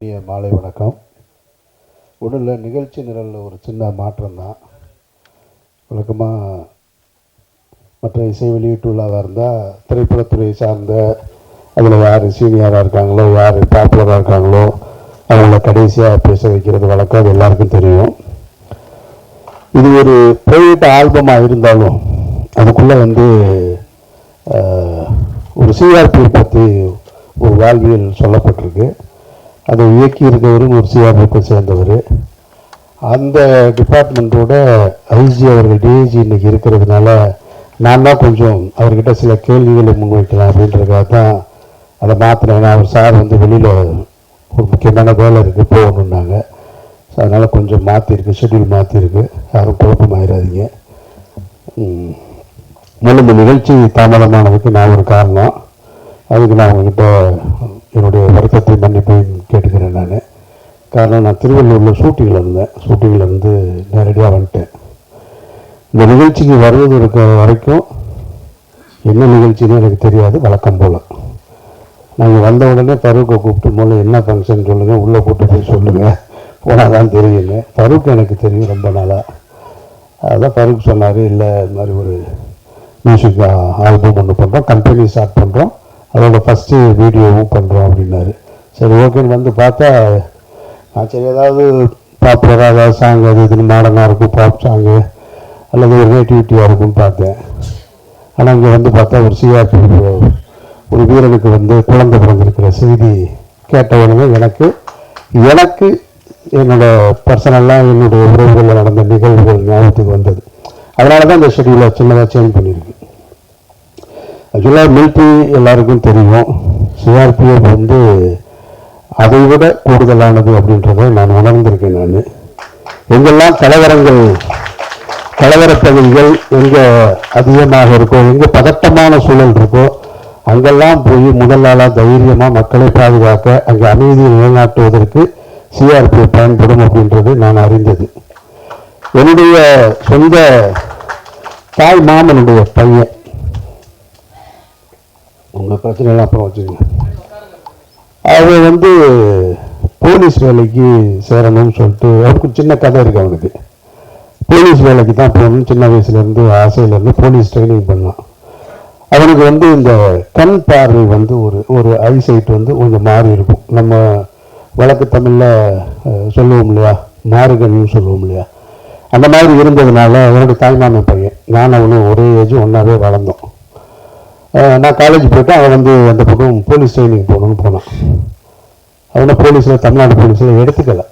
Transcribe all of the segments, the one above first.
இனிய மாலை வணக்கம். உடலில் நிகழ்ச்சி நிரலில் ஒரு சின்ன மாற்றம் தான். வழக்கமாக மற்ற இசை வெளியீட்டு விழாவாக இருந்தால் திரைப்படத்துறை சார்ந்த அதில் யார் சீனியராக இருக்காங்களோ, யார் பாப்புலராக இருக்காங்களோ அவங்கள கடைசியாக பேச வைக்கிறது வழக்கம். அது எல்லாருக்கும் தெரியும். இது ஒரு ப்ரைவேட் ஆல்பமாக இருந்தாலும் அதுக்குள்ளே ஒரு சிஆர்பி பற்றி ஒரு வாழ்வியல் சொல்லப்பட்டிருக்கு. அதை இயக்கி இருக்கவரும் ஒரு சிஆர்பியை சேர்ந்தவர். அந்த டிபார்ட்மெண்ட்டோட ஐஜி அவர்கள் டிஐஜி இன்றைக்கி இருக்கிறதுனால நான் தான் கொஞ்சம் அவர்கிட்ட சில கேள்விகளை முன்வைக்கலாம் அப்படின்றதுக்காக தான் அதை மாற்றினேன். ஏன்னா அவர் சார் வெளியில் ஒரு முக்கியமான வேலை இருக்குது போகணுன்னாங்க. ஸோ அதனால் கொஞ்சம் மாற்றிருக்கு, ஷெட்யூல் மாற்றிருக்கு. யாரும் குழப்பமாயிடாதீங்க. முதல்ல இந்த நிகழ்ச்சி தாமதமானதுக்கு நான் ஒரு காரணம். அதுக்கு நான் உங்ககிட்ட என்னுடைய வருத்தத்தை மன்னிப்பு கேட்டுக்கிறேன். காரணம், நான் திருவள்ளூரில் ஷூட்டிங்கில் இருந்து நேரடியாக வந்துட்டேன். இந்த நிகழ்ச்சிக்கு வருவது இருக்கிற வரைக்கும் என்ன நிகழ்ச்சின்னு எனக்கு தெரியாது. வழக்கம் போல் நாங்கள் வந்த உடனே ஃபரூக்கை கூப்பிட்டு முதல்ல என்ன ஃபங்க்ஷன் சொல்லுங்கள், உள்ளே கூப்பிட்டு போய் சொல்லுங்கள், போனால் தான் தெரியுங்க. ஃபரூக் எனக்கு தெரியும் ரொம்ப நாளாக. அதான் ஃபரூக் சொன்னார், இல்லை இது மாதிரி ஒரு மியூசிக் ஆல்பம் ஒன்று பண்ணுறோம், கம்பெனி ஸ்டார்ட் பண்ணுறோம், அதோட ஃபஸ்ட்டு வீடியோவும் பண்ணுறோம் அப்படின்னாரு. சரி ஓகேன்னு பார்த்தா நான் சரி ஏதாவது பாப்புலராக ஏதாவது சாங் அது இதுன்னு மாடர்னாக இருக்கும், பாப் சாங்கு அல்லது ஒரு நேட்டிவிட்டியாக இருக்குன்னு பார்த்தேன். ஆனால் இங்கே பார்த்தா ஒரு சிஆர்பி ஒரு வீரனுக்கு குழந்தை பிறந்திருக்கிற செய்தி கேட்ட உடனே எனக்கு என்னோடய பர்சனலாக என்னுடைய உறவுகளில் நடந்த நிகழ்வுகள் ஞாபகத்துக்கு வந்தது. அதனால தான் இந்த ஷெட்யூலை சின்னதாக சேஞ்ச் பண்ணியிருக்கு. ஆக்சுவலாக மிலிட்ரி எல்லாருக்கும் தெரியும். சிஆர்பிஎஃப் அதை விட கூடுதலானது அப்படின்றத நான் உணர்ந்திருக்கேன். நான் எங்கெல்லாம் கலவரப் பகுதிகள் எங்கே அதிகமாக இருக்கோ, எங்கே பதட்டமான சூழல் இருக்கோ, அங்கெல்லாம் போய் முதல் நாளாக தைரியமாக மக்களை பாதுகாக்க, அங்கே அமைதியை நிலைநாட்டுவதற்கு சிஆர்பிஎஃப் பயன்படும் அப்படின்றது நான் அறிந்தது. என்னுடைய சொந்த தாய் மாமனுடைய பையன், உங்கள் பிரச்சனைலாம் அப்புறம் வச்சுக்கோங்க, அவன் போலீஸ் வேலைக்கு சேரணும்னு சொல்லிட்டு அவனுக்கு சின்ன கதை இருக்குது. அவனுக்கு போலீஸ் வேலைக்கு தான் போகணும்னு சின்ன வயசுலேருந்து ஆசையிலேருந்து போலீஸ் ட்ரைனிங் பண்ணான். அவனுக்கு இந்த கண் பார்வை ஒரு ஐசைட் கொஞ்சம் மாறி இருக்கும். நம்ம வழக்கு தமிழில் சொல்லுவோம் இல்லையா, மாறுகன்னு சொல்லுவோம் இல்லையா, அந்த மாதிரி இருந்ததுனால அவனுடைய தாய்மாமன் பையன் நான் அவனும் ஒரே ஏஜ் ஒன்றாவே வளர்ந்தோம். நான் காலேஜ் போய்ட்டு அவன் அந்த பக்கம் போலீஸ் ட்ரைனிங் போகணுன்னு போனான். அவனை போலீஸில் தமிழ்நாடு போலீஸில் எடுத்துக்கலை.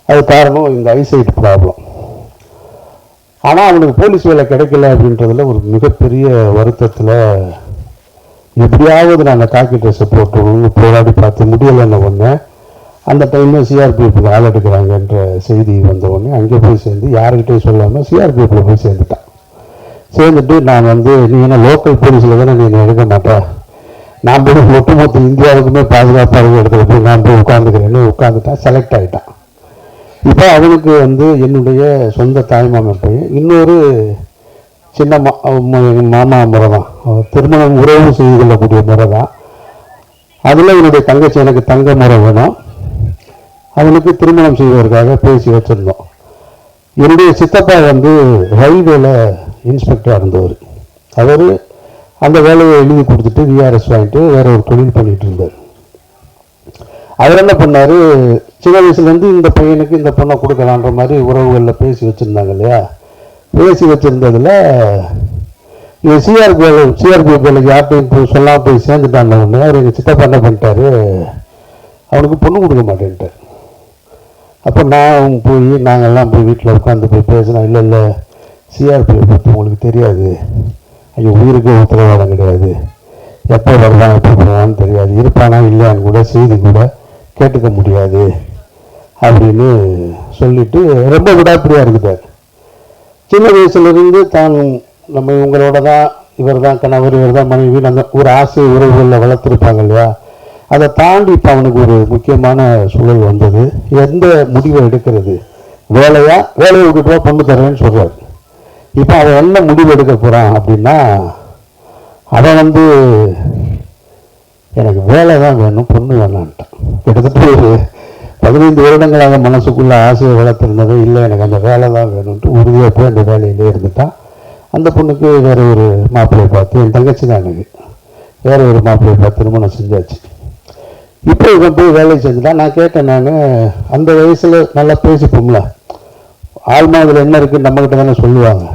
அது காரணம் இந்த ஐசைட் ப்ராப்ளம். ஆனால் அவனுக்கு போலீஸ் வேலை கிடைக்கல அப்படின்றதுல ஒரு மிகப்பெரிய வருத்தத்தில் எப்படியாவது நான் அந்த காக்கி ட்ரெஸ்ஸை போட்டுன்னு போராடி பார்த்து முடியலைன்னு ஒன்று. அந்த டைமில் சிஆர்பிஎஃப்க்கு ஆள் எடுக்கிறாங்கன்ற செய்தி வந்த உடனே அங்கே போய் சேர்ந்து யாருக்கிட்டையும் சொல்லாமல் சிஆர்பிஎஃப்பில் போய் சேர்ந்துட்டான். சேர்ந்துட்டு நான் நீ என்ன லோக்கல் போலீஸில் தானே நீ எடுக்க மாட்டேன், நான் போய் ஒட்டுமொத்த இந்தியாவுக்குமே பாதுகாப்பாக இருக்க இடத்துல போய் நான் போய் உட்காந்துட்டேன். செலக்ட் ஆகிட்டான். இப்போ அவனுக்கு என்னுடைய சொந்த தாய்மாமன் பையன் இன்னொரு சின்ன எங்கள் மாமா முறை தான், திருமணம் உறவு செய்து கொள்ளக்கூடிய முறை தான். அதில் என்னுடைய தங்கச்சி எனக்கு தங்க முறை வேணும், அவனுக்கு திருமணம் செய்வதற்காக பேசி வச்சுருந்தோம். என்னுடைய சித்தப்பா ரயில்வேல இன்ஸ்பெக்டராக இருந்தவர். அவர் அந்த வேலையை எழுதி கொடுத்துட்டு விஆர்எஸ் வாங்கிட்டு வேற ஒரு தொழில் பண்ணிகிட்டு இருந்தார். அவர் என்ன பண்ணார், சின்ன வயசுலேருந்து இந்த பையனுக்கு இந்த பொண்ணை கொடுக்கலான்ற மாதிரி உறவுகளில் பேசி வச்சுருந்தாங்க இல்லையா. பேசி வச்சுருந்ததில் இது சிஆர்பிஎஃப் வேலைக்கு யார்ட்டையும் போய் சொல்லாமல் போய் சேர்ந்துட்டாங்க. ஒன்று அவர் எங்கள் சித்தப்பா என்ன பண்ணிட்டாரு, அவனுக்கு பொண்ணு கொடுக்க மாட்டேன்ட்டார். அப்போ நாங்கள்லாம் போய் வீட்டில் உட்காந்து போய் பேசினோம். இல்லை சிஆர்பிஎஃப் பற்றி உங்களுக்கு தெரியாது, ஐயோ உயிருக்கு உத்தரவாதம் கிடையாது, எப்போ வருவான் எப்போ போவான்னு தெரியாது, இருப்பானா இல்லையான்னு கூட செய்தி கூட கேட்டுக்க முடியாது அப்படின்னு சொல்லிட்டு ரொம்ப விடாப்பிடியாக இருக்குதார். சின்ன வயசுலேருந்து தான் நம்ம இவங்களோட தான், இவர் தான் கணவர், இவர் தான் மனைவி, அந்த ஒரு ஆசை உறவுகளில் வளர்த்துருப்பாங்க இல்லையா. அதை தாண்டி இப்போ அவனுக்கு ஒரு முக்கியமான சூழல் வந்தது. எந்த முடிவை எடுக்கிறது, வேலையை விட்டுட்டு பொண்ணு தரேன்னு சொல்கிறார். இப்போ அவன் என்ன முடிவு எடுக்க போகிறான் அப்படின்னா, அவன் எனக்கு வேலை தான் வேணும், பொண்ணு வேணான்ட்டான். கிட்டத்தட்ட ஒரு 15 வருடங்களாக மனசுக்குள்ள ஆசையை வளர்த்துருந்தது. இல்லை எனக்கு அந்த வேலை தான் வேணும்ட்டு உறுதியாக போய் அந்த வேலையிலே இருந்துட்டான். அந்த பொண்ணுக்கு வேறு ஒரு மாப்பிள்ளையை பார்த்து, என் தங்கச்சி தான் எனக்கு, வேறு ஒரு மாப்பிள்ளையை பார்த்து திருமணம் செஞ்சாச்சு. இப்போ இவன் போய் வேலையை செஞ்சுட்டான். நான் கேட்டேன், நான் அந்த வயசில் நல்லா பேசிப்போம்ல, ஆழ்மா அதில் என்ன இருக்குன்னு நம்மக்கிட்ட தானே சொல்லுவாங்க.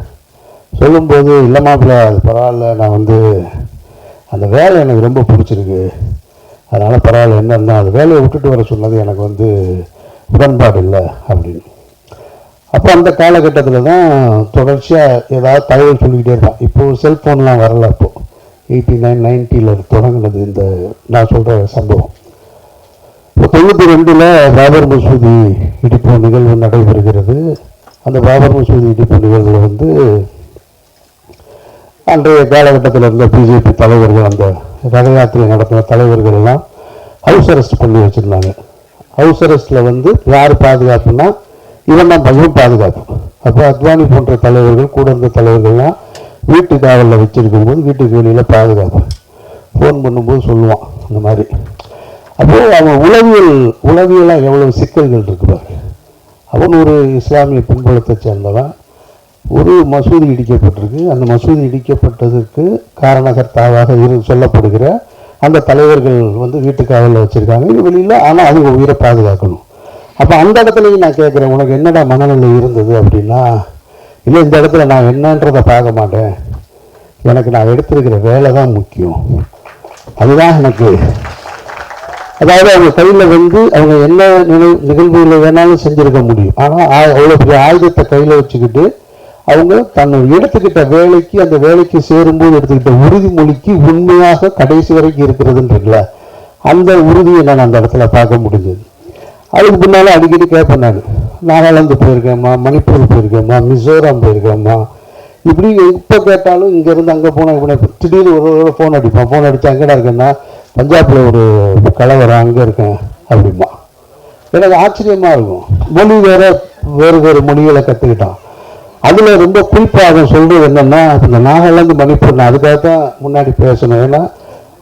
சொல்லும்போது, இல்லை மாப்பிள்ளை அது பரவாயில்ல, நான் அந்த வேலை எனக்கு ரொம்ப பிடிச்சிருக்கு, அதனால் பரவாயில்ல, என்ன இருந்தால் அந்த வேலையை விட்டுட்டு வர சொன்னது எனக்கு உடன்பாடு இல்லை அப்படின்னு. அப்போ அந்த காலகட்டத்தில் தான் தொடர்ச்சியாக ஏதாவது தகவல் சொல்லிக்கிட்டே இருப்பான். இப்போது செல்ஃபோன்லாம் வரல. அப்போது 89, 90 தொடங்கினது இந்த நான் சொல்கிற சம்பவம். இப்போ 92 பாபர் மசூதி இடிப்பு நிகழ்வு நடைபெறுகிறது. அந்த பாபர் மசூதி இடிப்பு நிகழ்வில் அன்றைய காலகட்டத்தில் இருந்த பிஜேபி தலைவர்கள், அந்த ரத யாத்திரை நடத்தின தலைவர்கள் எல்லாம் ஹவுஸ் அரெஸ்ட் பண்ணி வச்சுருந்தாங்க. ஹவுஸ் அரெஸ்ட்டில் யார் பாதுகாப்புன்னா இவன் தான் பையன் பாதுகாப்பு. அப்போ அத்வானி போன்ற தலைவர்கள், கூட இருந்த தலைவர்கள்லாம் வீட்டு காவலில் வச்சுருக்கும் போது வீட்டுக்கு வெளியில் பாதுகாப்பு. ஃபோன் பண்ணும்போது சொல்லுவான் இந்த மாதிரி. அப்போது அவன் உளவியலாக எவ்வளோ சிக்கல்கள் இருக்குவார். அவன் ஒரு இஸ்லாமிய பின்புலத்தை சேர்ந்தவன். ஒரு மசூதி இடிக்கப்பட்டிருக்கு. அந்த மசூதி இடிக்கப்பட்டதற்கு காரணகர்த்தாவாக சொல்லப்படுகிற அந்த தலைவர்கள் வீட்டு காவலில் வச்சுருக்காங்க, இது வெளியில். ஆனால் அவங்க உயிரை பாதுகாக்கணும். அப்போ அந்த இடத்துலையும் நான் கேட்குறேன், உனக்கு என்னடா மனநிலை இருந்தது அப்படின்னா, இல்லை இந்த இடத்துல நான் என்னன்றதை பார்க்க மாட்டேன், எனக்கு நான் எடுத்திருக்கிற வேலை தான் முக்கியம், அதுதான் எனக்கு. அதாவது அவங்க கையில் அவங்க என்ன நிகழ்வுகளை வேணாலும் செஞ்சுருக்க முடியும். ஆனால் அவ்வளோ பெரிய ஆயுதத்தை கையில் வச்சுக்கிட்டு அவங்க தன்னை எடுத்துக்கிட்ட வேலைக்கு, அந்த வேலைக்கு சேரும்போது எடுத்துக்கிட்ட உறுதிமொழிக்கு உண்மையாக கடைசி வரைக்கும் இருக்கிறதுன்றீங்கள, அந்த உறுதியை நான் அந்த இடத்துல பார்க்க முடிஞ்சது. அதுக்கு பின்னால் அடிக்கடி கேட்பேன், நான் நாகாலாந்து போயிருக்கேம்மா, மணிப்பூர் போயிருக்கேம்மா, மிசோரம் போயிருக்கேம்மா, இப்படி எப்போ கேட்டாலும் இங்கேருந்து அங்கே போனால் இப்படி திடீர்னு ஒரு ஃபோன் அடிப்பான். ஃபோன் அடித்தா எங்கடா இருக்கேன்னா, பஞ்சாபில் ஒரு கலவரம், அங்கே இருக்கேன் அப்படிமா. எனக்கு ஆச்சரியமாக இருக்கும். மொழி வேறு மொழிகளை கற்றுக்கிட்டான். அதில் ரொம்ப குறிப்பாக சொல்கிறது என்னென்னா, இந்த நாகாலாந்து மணிப்பூர், நான் அதுக்காக தான் முன்னாடி பேசணும். ஏன்னா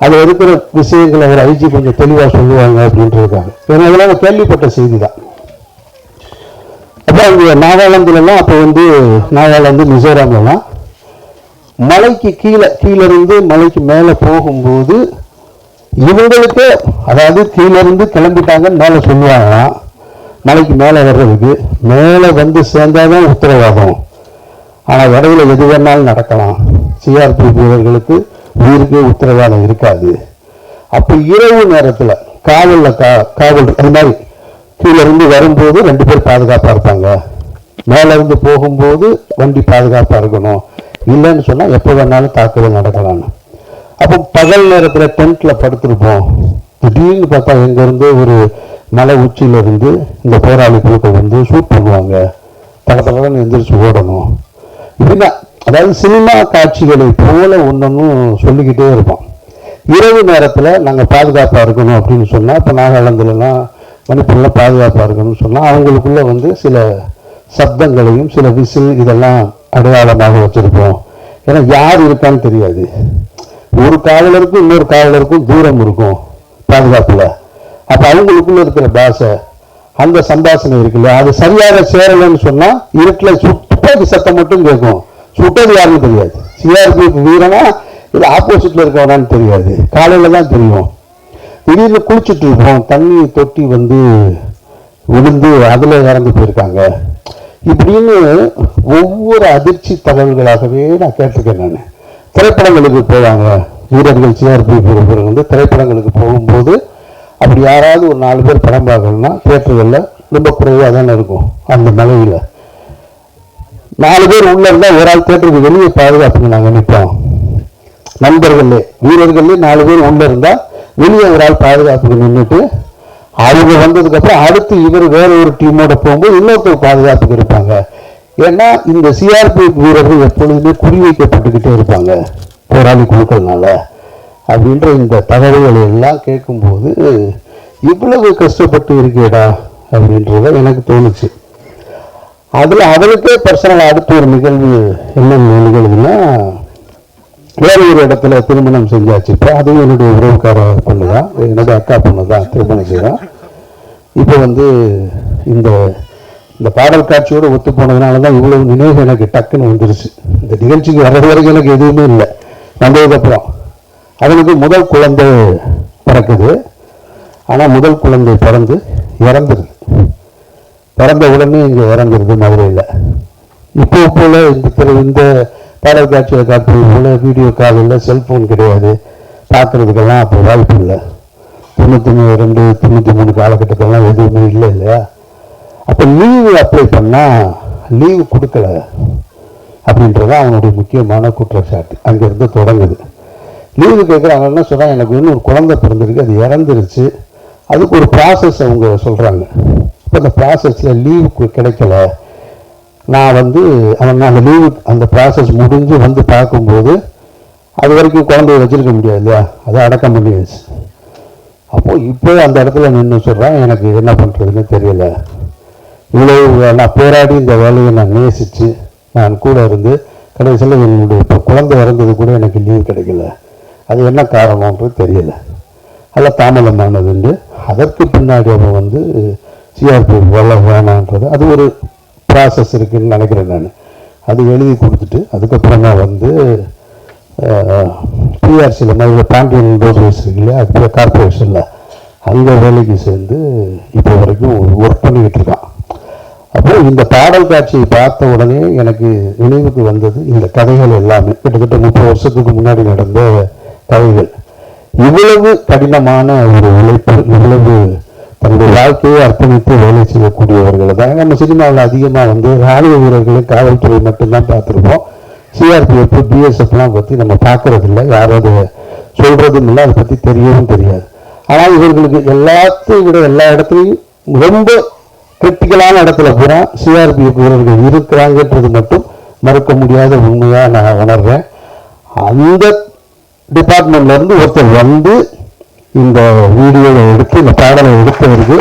அதில் இருக்கிற விஷயங்களை ஒரு ஐஜி கொஞ்சம் தெளிவாக சொல்லுவாங்க அப்படின்றதுக்காக. ஏன்னா இதெல்லாம் கேள்விப்பட்ட செய்தி தான். அப்போ அங்கே நாகாலாந்துலாம், அப்போ நாகாலாந்து மிசோரம்லாம் மலைக்கு கீழேருந்து மலைக்கு மேலே போகும்போது இவங்களுக்கு, அதாவது கீழேருந்து கிளம்பிட்டாங்கன்னு மேலே சொல்லுவாங்களாம். மலைக்கு மேலே வர்றதுக்கு மேலே சேர்ந்தாதான் உத்தரவாதம். ஆனால் இடையில எது வேணாலும் நடக்கலாம். சிஆர்பி வீரர்களுக்கு உயிருக்கு உத்தரவாதம் இருக்காது. அப்போ இரவு நேரத்தில் காவல் அது மாதிரி கீழேருந்து வரும்போது 2 பேர் பாதுகாப்பாக இருப்பாங்க, மேலேருந்து போகும்போது வண்டி பாதுகாப்பாக இருக்கணும், இல்லைன்னு சொன்னால் எப்போ வேணாலும் தாக்குதல் நடக்கலான்னு. அப்போ பகல் நேரத்தில் டென்ட்டில் படுத்துருப்போம். திடீர்னு பார்த்தா எங்கேருந்து ஒரு மலை உச்சியிலிருந்து இந்த போராளி குழுக்கள் ஷூட் பண்ணுவாங்க, பக்கத்துலன்னு எந்திரிச்சு ஓடணும். இப்படின்னா அதாவது சினிமா காட்சிகளை போல ஒன்றும் சொல்லிக்கிட்டே இருப்போம். இரவு நேரத்தில் நாங்கள் பாதுகாப்பாக இருக்கணும் அப்படின்னு சொன்னால், இப்போ நாகாலாந்துலாம் மணிப்பூரில் பாதுகாப்பாக இருக்கணும்னு சொன்னால் அவங்களுக்குள்ள சில சப்தங்களையும் சில விசில் இதெல்லாம் அடையாளமாக வச்சுருப்போம். ஏன்னா யார் இருக்கான்னு தெரியாது. ஒரு காவலருக்கும் இன்னொரு காவலருக்கும் தூரம் இருக்கும் பாதுகாப்பில். அப்போ அவங்களுக்குள்ள இருக்கிற பாஷை, அந்த சம்பாஷணை இருக்குல்ல, அது சரியாக சேரலைன்னு சொன்னால் இருட்டில் துப்பாக்கி சத்தம் மட்டும் கேட்கும். சுட்டது யாருன்னு தெரியாது. சிஆர்பி வீரனா இது ஆப்போசிட்ல இருக்கவனான்னு தெரியாது. காலையில் தான் தெரியும். திடீர்னு குளிச்சுட்டு இருப்போம், தண்ணி தொட்டி விழுந்து அதில் இறந்து போயிருக்காங்க. இப்படின்னு ஒவ்வொரு அதிர்ச்சி தகவல்களாகவே நான் கேட்டிருக்கேன். நான் திரைப்படங்களுக்கு போவாங்க வீரர்கள், சிஆர்பி வீரர்கள் திரைப்படங்களுக்கு போகும்போது அப்படி யாராவது ஒரு 4 பேர் படம் பார்க்கணும்னா தியேட்டர்களில் ரொம்ப குறைவாக தானே இருக்கும். அந்த மலையில் 4 பேர் உள்ளே இருந்தால் ஒரு ஆள் தியேட்டருக்கு வெளியே பாதுகாப்புங்க நாங்கள் நிற்போம். நண்பர்களே வீரர்களே 4 பேர் உள்ளே இருந்தால் வெளியே ஒரு ஆள் பாதுகாப்புக்கு நின்றுட்டு, அவங்க வந்ததுக்கப்புறம் அடுத்து இவர் வேற ஒரு டீமோட போகும்போது இன்னொருத்தர் பாதுகாப்புக்கு இருப்பாங்க. ஏன்னா இந்த சிஆர்பி வீரர்கள் எப்பொழுதுமே குறிவைக்கப்பட்டுக்கிட்டே இருப்பாங்க போராளி குழுக்கள்னால அப்படின்ற இந்த தகவல்களை எல்லாம் கேட்கும்போது இவ்வளவு கஷ்டப்பட்டு இருக்கேடா அப்படின்றத எனக்கு தோணுச்சு. அதில் அவளுக்கே பர்சனல் அடுத்த ஒரு நிகழ்வு என்ன நிகழ்வுன்னா, வேறு ஒரு இடத்துல திருமணம் செஞ்சாச்சு. இப்போ அதுவும் என்னுடைய உறவுக்கார பொண்ணு தான், என்னுடைய அக்கா பொண்ணு தான் திருமணம் செய்கிறோம். இப்போ வந்து இந்த இந்த பாடல் காட்சியோடு ஒத்து போனதுனால தான் இவ்வளவு நினைவு எனக்கு டக்குன்னு வந்துருச்சு. இந்த நிகழ்ச்சிக்கு வர்றது வரைக்கும் எனக்கு எதுவுமே இல்லை. வந்ததுக்கப்புறம் அவனுக்கு முதல் குழந்தை பிறக்குது. ஆனால் முதல் குழந்தை பிறந்து இறந்துருது. பிறந்த உடனே இங்கே இறந்துருது மதுரையில். இப்போ போல இந்த பாடல் காட்சியை காட்டுறது போல வீடியோ கால் இல்லை, செல்ஃபோன் கிடையாது, பார்க்குறதுக்கெல்லாம் அப்போ வாய்ப்பு இல்லை. 92, 93 காலகட்டத்திலலாம் எதுவுமே இல்லை இல்லையா? அப்போ லீவு அப்ளை பண்ணால் லீவு கொடுக்கல அப்படின்றது அவனுடைய முக்கியமான குற்றச்சாட்டு. அங்கேருந்து தொடங்குது. லீவு கேட்குறாங்க. என்ன சொல்கிறாங்க, எனக்கு இன்னும் ஒரு குழந்தை பிறந்திருக்கு, அது இறந்துருச்சு, அதுக்கு ஒரு ப்ராசஸ் அவங்க சொல்கிறாங்க. இப்போ அந்த ப்ராசஸில் லீவு கிடைக்கல. நான் வந்து அந்த லீவு அந்த ப்ராசஸ் முடிஞ்சு வந்து பார்க்கும்போது அது வரைக்கும் குழந்தைய வச்சுருக்க முடியாது இல்லையா, அதை அடக்கம் பண்ணிடுச்சு. அப்போது இப்போ அந்த இடத்துல நின்று சொல்கிறேன், எனக்கு என்ன பண்ணுறதுன்னு தெரியல. இவ்வளோ நான் போராடி இந்த வேலையை நான் நேசித்து நான் கூட இருந்து கடைசியில் என்னுடைய இப்போ குழந்தை இறந்தது கூட எனக்கு லீவ் கிடைக்கல. அது என்ன காரணம்ன்றது தெரியல. அதில் தாமதமானதுண்டு. அதற்கு பின்னாடி அவன் வந்து சிஆர்பிஎஃப் வேணான்றது அது ஒரு ப்ராசஸ் இருக்குதுன்னு நினைக்கிறேன். நான் அது எழுதி கொடுத்துட்டு அதுக்கப்புறமா வந்து பிஆர்சியில் மாதிரி பாண்டியன் ரோட்வேஸ் இருக்கு இல்லையா, அது கார்பரேஷனில் அங்கே வேலைக்கு சேர்ந்து இப்போ வரைக்கும் ஒர்க் பண்ணிக்கிட்டு இருக்கான். அப்போது இந்த பாடல் காட்சியை பார்த்த உடனே எனக்கு நினைவுக்கு வந்தது இந்த கதைகள் எல்லாமே. கிட்டத்தட்ட 30 வருஷத்துக்கு முன்னாடி நடந்த கதைகள். இவ்வளவு கடினமான ஒரு உழைப்பு, இவ்வளவு தன்னுடைய வாழ்க்கையை அர்ப்பணித்து வேலை செய்யக்கூடியவர்களை தான் நம்ம சினிமாவில் அதிகமாக வந்து ராணுவ வீரர்களும் காவல்துறை மட்டும்தான் பார்த்துருப்போம். சிஆர்பிஎஃப், பிஎஸ்எஃப்லாம் பற்றி நம்ம பார்க்கறதில்ல, யாராவது சொல்கிறதும் இல்லை, அதை பற்றி தெரியவும் தெரியாது. ஆனால் இவர்களுக்கு எல்லாத்தையும் விட எல்லா இடத்துலையும் ரொம்ப கிரிட்டிக்கலான இடத்துல பூரா சிஆர்பிஎஃப் வீரர்கள் இருக்கிறாங்கன்றது மட்டும் மறுக்க முடியாத உண்மையாக நான் உணர்றேன். அந்த டிபார்ட்மெண்ட்லேருந்து ஒருத்தர் வந்து இந்த வீடியோவை எடுத்து இந்த பாடலை எடுத்தவருக்கு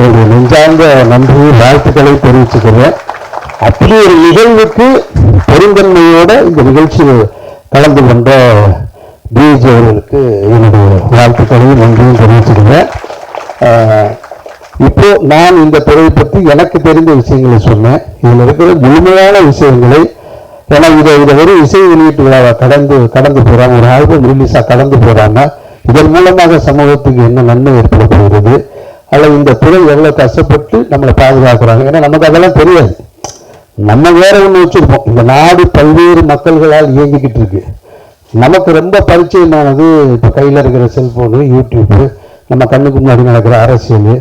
ஒரு நெஞ்சார்ந்த நன்றி வாழ்த்துக்களை தெரிவிச்சுக்கிறேன். அப்படி ஒரு நிகழ்வுக்கு பெருந்தன்மையோட இந்த நிகழ்ச்சியை கலந்து கொண்ட பிஜி அவர்களுக்கு என்னுடைய வாழ்த்துக்களையும் நன்றியும் தெரிவிச்சுக்கிறேன். இப்போ நான் இந்த துறையை பற்றி எனக்கு தெரிந்த விஷயங்களை சொன்னேன். இதில் இருக்கிற முழுமையான விஷயங்களை, ஏன்னா இதை ஒரு இசை வெளியீட்டு விழாவை கடந்து போகிறாங்க, ஒரு ஆல்பம் ரிலீஸாக கடந்து போகிறாங்க. இதன் மூலமாக சமூகத்துக்கு என்ன நன்மை ஏற்பட போகிறது, அல்ல இந்த துறை எவ்வளோ கஷ்டப்பட்டு நம்மளை பாதுகாக்கிறாங்க. ஏன்னா நமக்கு அதெல்லாம் தெரியாது. நம்ம வேற ஒன்று வச்சுருப்போம். இந்த நாடு பல்வேறு மக்கள்களால் இயங்கிக்கிட்டு இருக்கு. நமக்கு ரொம்ப பரிச்சயமானது இப்போ கையில் இருக்கிற செல்ஃபோனு, யூடியூப்பு, நம்ம கண்ணுக்கு முன்னாடி நடக்கிற அரசியல்,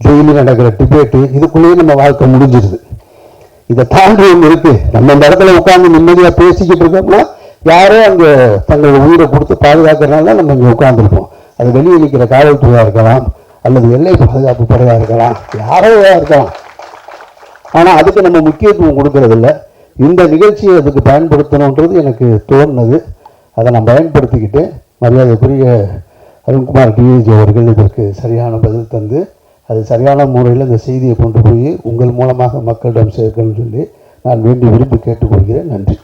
டெய்லி நடக்கிற டிபேட்டு, இதுக்குள்ளேயே நம்ம வாழ்க்கை முடிஞ்சிருது. இதை தாண்டி ஒன்று இருக்குது. நம்ம இந்த இடத்துல உட்காந்து நிம்மதியாக பேசிக்கிட்டு இருக்கோம்னா யாரோ அங்கே தங்களோட உயிரை கொடுத்து பாதுகாக்கிறனால நம்ம இங்கே உட்காந்துருப்போம். அது வெளியே நிற்கிற காவல்துறையாக இருக்கலாம், அல்லது எல்லை பாதுகாப்பு படையாக இருக்கலாம், யாரோ இருக்கலாம். ஆனால் அதுக்கு நம்ம முக்கியத்துவம் கொடுக்கறதில்ல. இந்த நிகழ்ச்சியை அதுக்கு பயன்படுத்தணுன்றது எனக்கு தோணுனது. அதை நான் பயன்படுத்திக்கிட்டு மரியாதைக்குரிய அருண்குமார் டிஏஜி அவர்கள் இதற்கு சரியான பதில் தந்து அது சரியான முறையில் இந்த செய்தியை கொண்டு போய் உங்கள் மூலமாக மக்களிடம் சேர்க்கணும்னு சொல்லி நான் வேண்டி விரும்பி கேட்டுக்கொள்கிறேன். நன்றி.